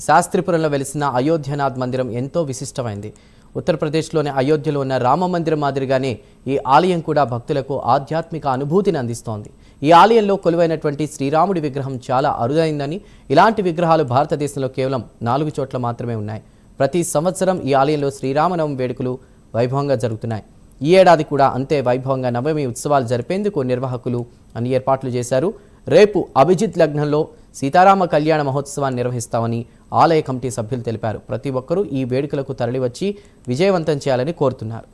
శాస్త్రిపురంలో వెలిసిన అయోధ్యనాథ్ మందిరం ఎంతో విశిష్టమైంది. ఉత్తరప్రదేశ్లోని అయోధ్యలో ఉన్న రామ మందిరం మాదిరిగానే ఈ ఆలయం కూడా భక్తులకు ఆధ్యాత్మిక అనుభూతిని అందిస్తోంది. ఈ ఆలయంలో కొలువైనటువంటి శ్రీరాముడి విగ్రహం చాలా అరుదైందని, ఇలాంటి విగ్రహాలు భారతదేశంలో కేవలం 4 చోట్ల మాత్రమే ఉన్నాయి. ప్రతి సంవత్సరం ఈ ఆలయంలో శ్రీరామనవమి వేడుకలు వైభవంగా జరుగుతున్నాయి. ఈ ఏడాది కూడా అంతే వైభవంగా నవమి ఉత్సవాలు జరిపేందుకు నిర్వాహకులు అన్ని ఏర్పాట్లు చేశారు. రేపు అభిజిత్ లగ్నంలో సీతారామ కళ్యాణ మహోత్సవాన్ని నిర్వహిస్తామని ఆలయ కమిటీ సభ్యులు తెలిపారు. ప్రతి ఒక్కరూ ఈ వేడుకలకు తరలివచ్చి విజయవంతం చేయాలని కోరుతున్నారు.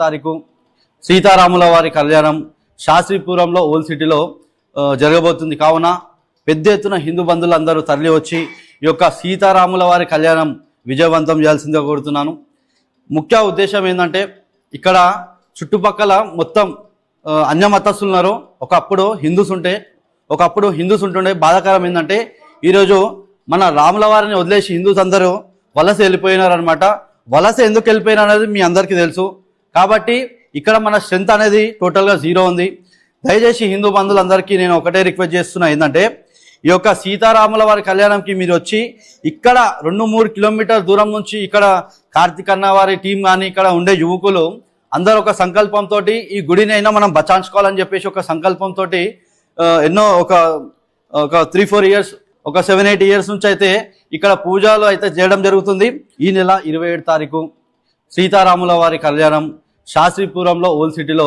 తారీఖు సీతారాముల వారి కళ్యాణం శాస్త్రీపురంలో ఓల్డ్ సిటీలో జరగబోతుంది. కావున పెద్ద ఎత్తున హిందూ బంధువులందరూ తరలి వచ్చి ఈ యొక్క సీతారాముల వారి కళ్యాణం విజయవంతం చేయాల్సిందిగా కోరుతున్నాను. ముఖ్య ఉద్దేశం ఏంటంటే, ఇక్కడ చుట్టుపక్కల మొత్తం అన్యమతస్తులు ఉన్నారు. ఒకప్పుడు హిందూస్ ఉంటుండే. బాధాకరం ఏంటంటే, ఈరోజు మన రాముల వారిని వదిలేసి హిందూస్ అందరూ వలస వెళ్ళిపోయినారు అనమాట. వలస ఎందుకు వెళ్ళిపోయినారు అనేది మీ అందరికీ తెలుసు. కాబట్టి ఇక్కడ మన స్ట్రెంత్ అనేది టోటల్గా 0 ఉంది. దయచేసి హిందూ బంధువులందరికీ నేను ఒకటే రిక్వెస్ట్ చేస్తున్నా, ఏంటంటే ఈ యొక్క సీతారాముల వారి కళ్యాణంకి మీరు వచ్చి ఇక్కడ 2-3 కిలోమీటర్ దూరం నుంచి ఇక్కడ కార్తీక్ అన్న వారి టీం కానీ ఇక్కడ ఉండే యువకులు అందరూ ఒక సంకల్పంతో ఈ గుడిని అయినా మనం బచాయించుకోవాలని చెప్పేసి ఒక సంకల్పంతో ఎన్నో ఒక 3-4 ఇయర్స్, ఒక 7-8 ఇయర్స్ నుంచి అయితే ఇక్కడ పూజలు అయితే చేయడం జరుగుతుంది. ఈ నెల 27 తారీఖు సీతారాముల వారి కళ్యాణం శాస్త్రీపురంలో ఓల్డ్ సిటీలో